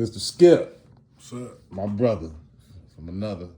Mr. Skip, What's up? my brother from another.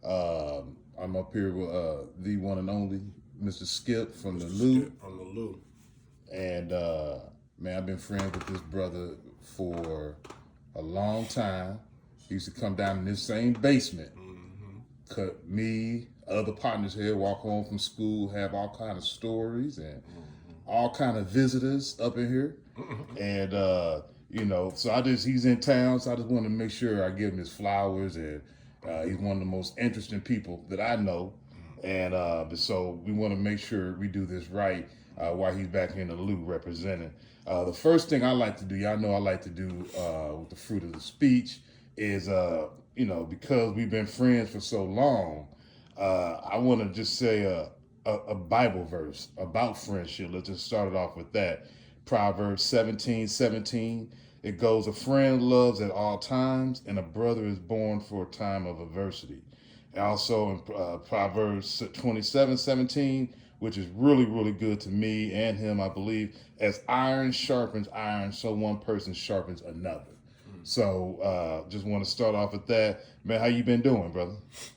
I'm up here with the one and only Mr. Skip from the Mr. Lou. Skip from the Lou. And man, I've been friends with this brother for a long time. He used to come down in this same basement, cut me, other partners here, walk home from school, have all kind of stories and all kind of visitors up in here. And so he's in town, so I just want to make sure I give him his flowers. And he's one of the most interesting people that I know. And so we want to make sure we do this right while he's back here in the Lou representing. The first thing I like to do, y'all know I like to do with the fruit of the speech, is because we've been friends for so long, I want to just say a Bible verse about friendship. Let's just start it off with that. Proverbs 17:17. It goes, a friend loves at all times, and a brother is born for a time of adversity. And also in Proverbs 27:17, which is really, really good to me and him, I believe, as iron sharpens iron, so one person sharpens another. So just want to start off with that. Man, how you been doing, brother?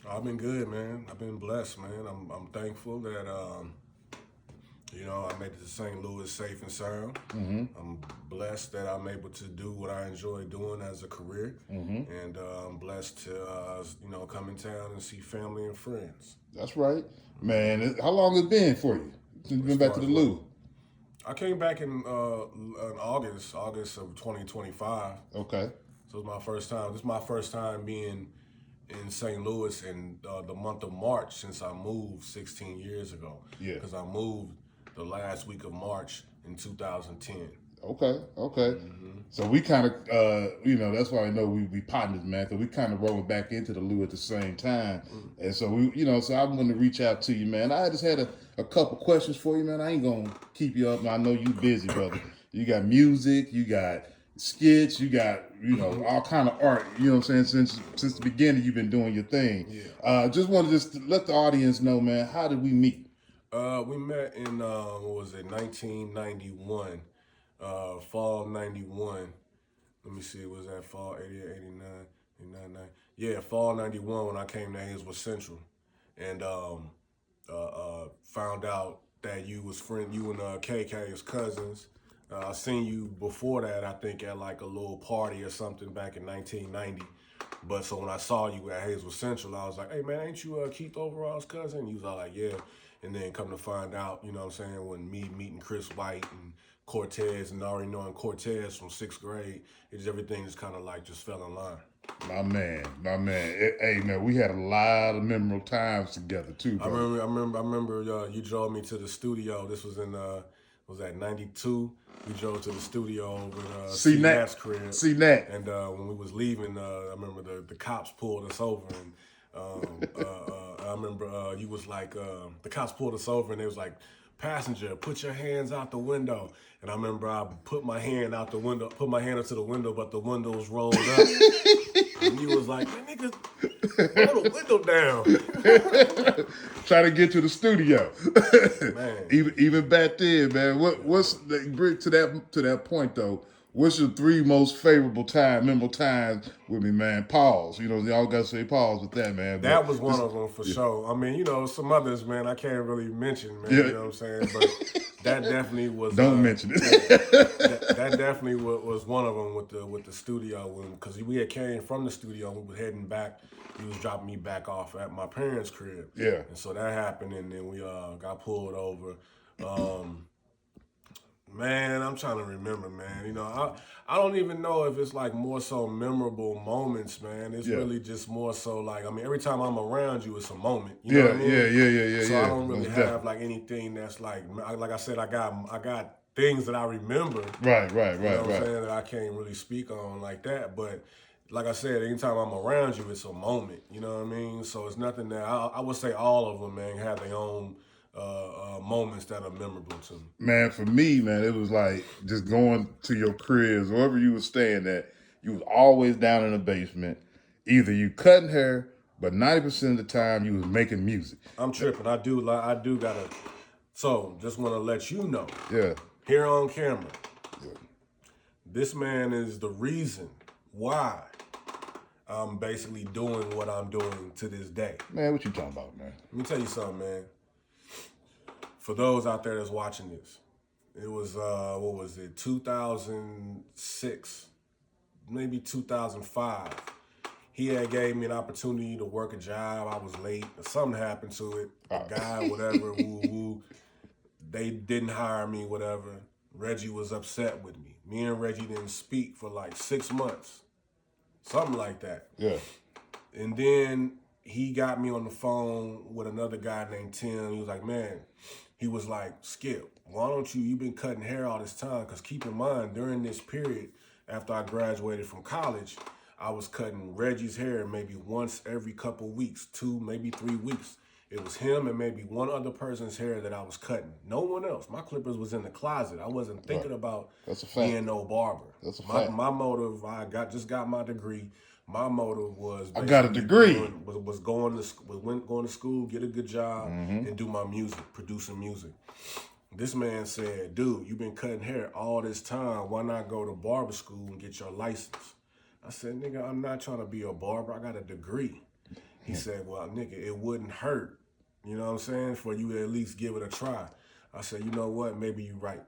I've been good, man. I've been blessed, man. I'm thankful that I made it to St. Louis safe and sound. I'm blessed that I'm able to do what I enjoy doing as a career, and I'm blessed to come in town and see family and friends. That's right. Man, how long has it been for you since you've been back to the Lou? I came back in August of 2025. Okay. So it's my first time. This is my first time being in St. Louis in the month of March since I moved 16 years ago. Yeah. Because I moved the last week of March in 2010. Okay. So we kind of, that's why I know we partners, man, because we kind of rolling back into the Lou at the same time. And so so I want to reach out to you, man. I just had a couple questions for you, man. I ain't going to keep you up. I know you busy, brother. You got music, you got skits, you got, all kind of art, you know what I'm saying? Since the beginning, you've been doing your thing. Yeah. Just want to let the audience know, man, how did we meet? We met in, 1991, fall 91. Let me see, was that fall 88, 89, 89, 90? Yeah, fall 91 when I came to Haynesville Central. And found out that you and KK is cousins. I seen you before that, I think, at like a little party or something back in 1990. But so when I saw you at Haynesville Central, I was like, hey man, ain't you Keith Overall's cousin? He was all like, yeah. And then come to find out, you know what I'm saying, when me meeting Chris White and Cortez and already knowing Cortez from 6th grade, everything just kind of like just fell in line. My man. Hey man, we had a lot of memorable times together too, bro. I remember you drove me to the studio. This was in was that 92? We drove to the studio with C-Nat's crib. C-Nat. And when we was leaving, I remember the cops pulled us over, and I remember you was like, the cops pulled us over, and they was like, passenger, put your hands out the window. And I remember I put my hand out the window, put my hand up to the window, but the windows rolled up. And you was like, nigga, roll the window down. Trying to get to the studio. Man. Even back then, man. What's to that point though? What's your three most memorable times with me, man? Pause. Y'all got to say pause with that, man. That was one of them for sure. I mean, some others, man, I can't really mention, man. Yeah. You know what I'm saying? But that definitely was. Don't mention it. that definitely was one of them with the studio, because we had came from the studio. We were heading back. He was dropping me back off at my parents' crib. Yeah. And so that happened, and then we got pulled over. Man, I'm trying to remember, man. I don't even know if it's like more so memorable moments, man. It's really just more so like, I mean, every time I'm around you, it's a moment. You know what I mean? Yeah. So I don't really have like anything that's like I said, I got things that I remember. Right. You know what I'm saying, that I can't really speak on like that, but like I said, anytime I'm around you, it's a moment. You know what I mean? So it's nothing that I would say all of them, man, have their own moments that are memorable to me. Man, for me, man, it was like just going to your cribs, wherever you was staying at, you was always down in the basement. Either you cutting hair, but 90% of the time you was making music. I'm tripping. I do gotta. So just want to let you know. Yeah. Here on camera. Yeah. This man is the reason why I'm basically doing what I'm doing to this day. Man, what you talking about, man? Let me tell you something, man. For those out there that's watching this, it was, 2006, maybe 2005. He had gave me an opportunity to work a job. I was late. Something happened to it. The guy, whatever, woo. They didn't hire me, whatever. Reggie was upset with me. Me and Reggie didn't speak for like 6 months. Something like that. Yeah. And then he got me on the phone with another guy named Tim. He was like, man, he was like, Skip, why don't you've been cutting hair all this time? Because keep in mind, during this period, after I graduated from college, I was cutting Reggie's hair maybe once every couple weeks, 2, maybe 3 weeks. It was him and maybe one other person's hair that I was cutting. No one else. My clippers was in the closet. I wasn't thinking about That's a fact. being no barber. That's a fact. My motive, just got my degree. My motive was I got a degree. Going to school, get a good job, and do my music, producing music. This man said, dude, you've been cutting hair all this time. Why not go to barber school and get your license? I said, nigga, I'm not trying to be a barber. I got a degree. He said, well, nigga, it wouldn't hurt. You know what I'm saying? For you to at least give it a try. I said, you know what? Maybe you're right.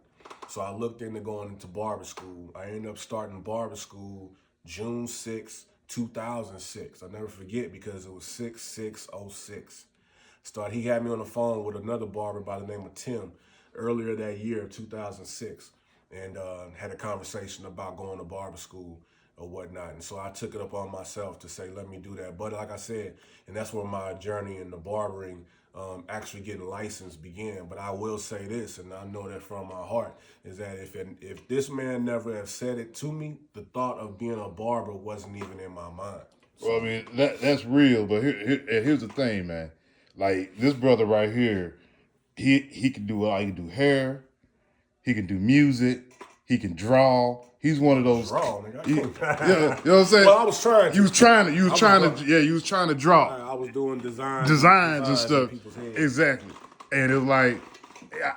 So I looked into going into barber school. I ended up starting barber school June 6, 2006. I'll never forget because it was 6606. He had me on the phone with another barber by the name of Tim earlier that year, 2006, and had a conversation about going to barber school or whatnot. And so I took it up on myself to say, let me do that. But like I said, and that's where my journey in the barbering, actually getting licensed began. But I will say this, and I know that from my heart, is that if this man never have said it to me, the thought of being a barber wasn't even in my mind. Well, I mean, that's real, but here's the thing, man. Like, this brother right here, he can do he can do hair, he can do music, he can draw. He's one of those. Draw, nigga. You know what I'm saying? Well, I was trying to. You was trying to draw. I was doing designs and stuff. people's heads. Exactly. And it was like,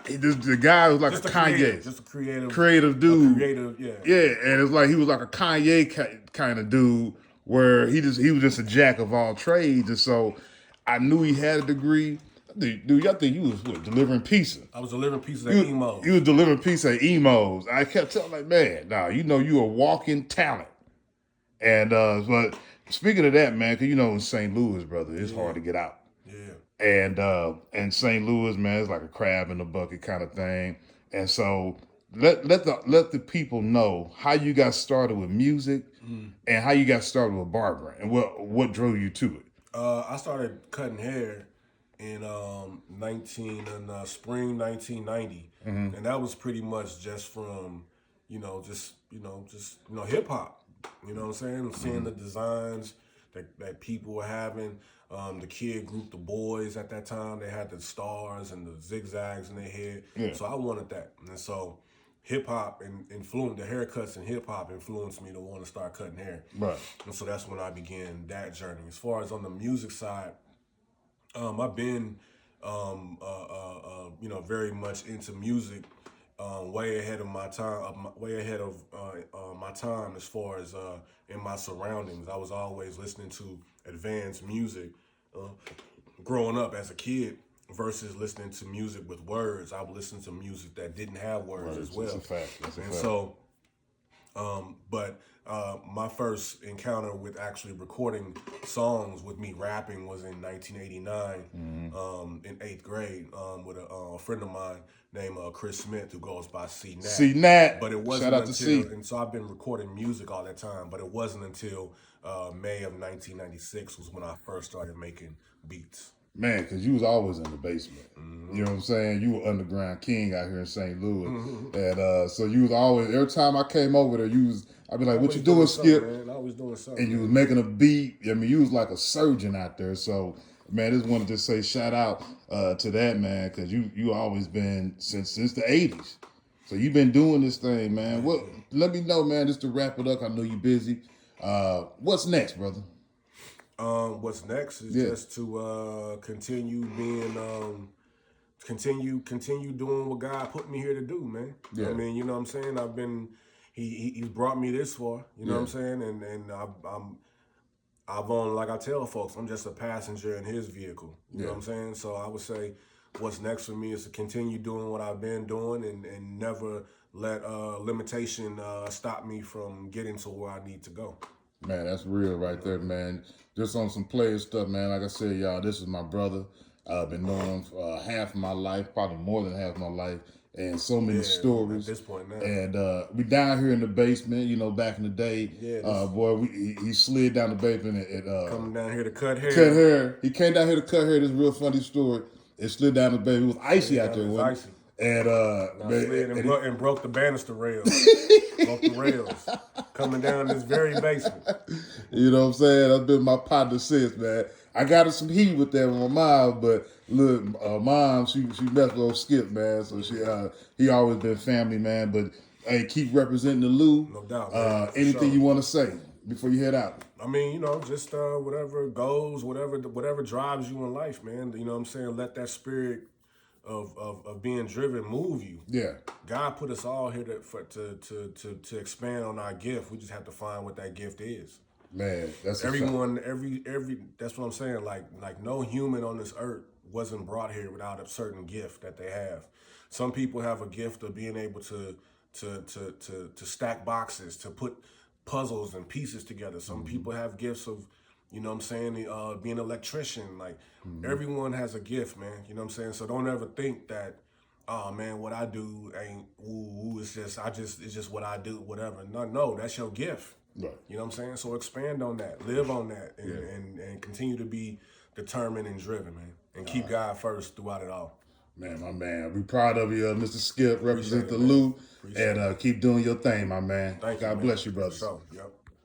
the guy was like Just a Kanye. Just a creative dude. Creative, yeah. Yeah, and it was like he was like a Kanye kind of dude where he was just a jack of all trades. And so I knew he had a degree. Dude, y'all think you was delivering pizza? I was delivering pizzas at emos. You was delivering pizza at emos. I kept telling like, man, nah, you a walking talent. And but speaking of that, man, because in St. Louis, brother, it's hard to get out. Yeah. And St. Louis, man, it's like a crab in the bucket kind of thing. And so let the people know how you got started with music and how you got started with barbering and what drove you to it. I started cutting hair in spring 1990, and that was pretty much just from hip hop. You know what I'm saying? Seeing the designs that people were having. The kid group, the boys at that time, they had the stars and the zigzags in their head. Yeah. So I wanted that, and so hip hop and the haircuts and hip hop influenced me to want to start cutting hair. Right. And so that's when I began that journey. As far as on the music side, I've been, very much into music, way ahead of my time. My time as far as in my surroundings. I was always listening to advanced music, growing up as a kid. Versus listening to music with words, I would listen to music that didn't have words as well. That's a fact. And so, my first encounter with actually recording songs with me rapping was in 1989, in 8th grade, with a friend of mine named Chris Smith, who goes by C Nat. C Nat. But it wasn't Shout out to C. and so I've been recording music all that time, but it wasn't until May of 1996 was when I first started making beats. Man, because you was always in the basement. You know what I'm saying? You were underground king out here in St. Louis. And so you was always, every time I came over there, I'd be like, what you doing, Skip? Man. I was doing something. And you was making a beat. I mean, you was like a surgeon out there. So, man, just wanted to say shout out to that, man, because you always been since the 80s. So you've been doing this thing, man. Let me know, man, just to wrap it up. I know you're busy. What's next, brother? What's next is just to continue being, continue doing what God put me here to do, man. Yeah. I mean, you know what I'm saying? I've been he brought me this far. You know what I'm saying? And I've on, like I tell folks, I'm just a passenger in his vehicle. You know what I'm saying? So I would say what's next for me is to continue doing what I've been doing and never let limitation stop me from getting to where I need to go. Man, that's real right there, man. Just on some player stuff, man. Like I said, y'all, this is my brother. I've been knowing him for half of my life, probably more than half of my life, and so many stories. At this point now. And we down here in the basement, you know, back in the day. Boy, he slid down the basement and coming down here to cut hair. Cut hair. He came down here to cut hair. This real funny story. It slid down the basement. It was icy out there, wasn't it? Icy. And slid and broke the banister rails. Broke the rails. Coming down this very basement. You know what I'm saying? That's been my partner since, man. I got her some heat with that with my mom, but look, mom, she messed with old Skip, man. So he always been family, man. But hey, keep representing the Lou. No doubt, man, anything you want to say before you head out? I mean, you know, just whatever goes, whatever drives you in life, man. You know what I'm saying? Let that spirit of being driven move you. Yeah. God put us all here to expand on our gift. We just have to find what that gift is. Man, that's everyone. That's what I'm saying. Like no human on this earth wasn't brought here without a certain gift that they have. Some people have a gift of being able to stack boxes, to put puzzles and pieces together. Some people have gifts of, you know what I'm saying, being an electrician. Like everyone has a gift, man. You know what I'm saying? So don't ever think that, oh man, what I do ain't it's just what I do, whatever. No, that's your gift. Right. You know what I'm saying? So expand on that, live on that, and continue to be determined and driven, man. And keep God first throughout it all. Man, my man. We proud of you, Mr. Skip. Represent the Lou. And keep doing your thing, my man. Thank you, God man. bless you, brother. So, yep.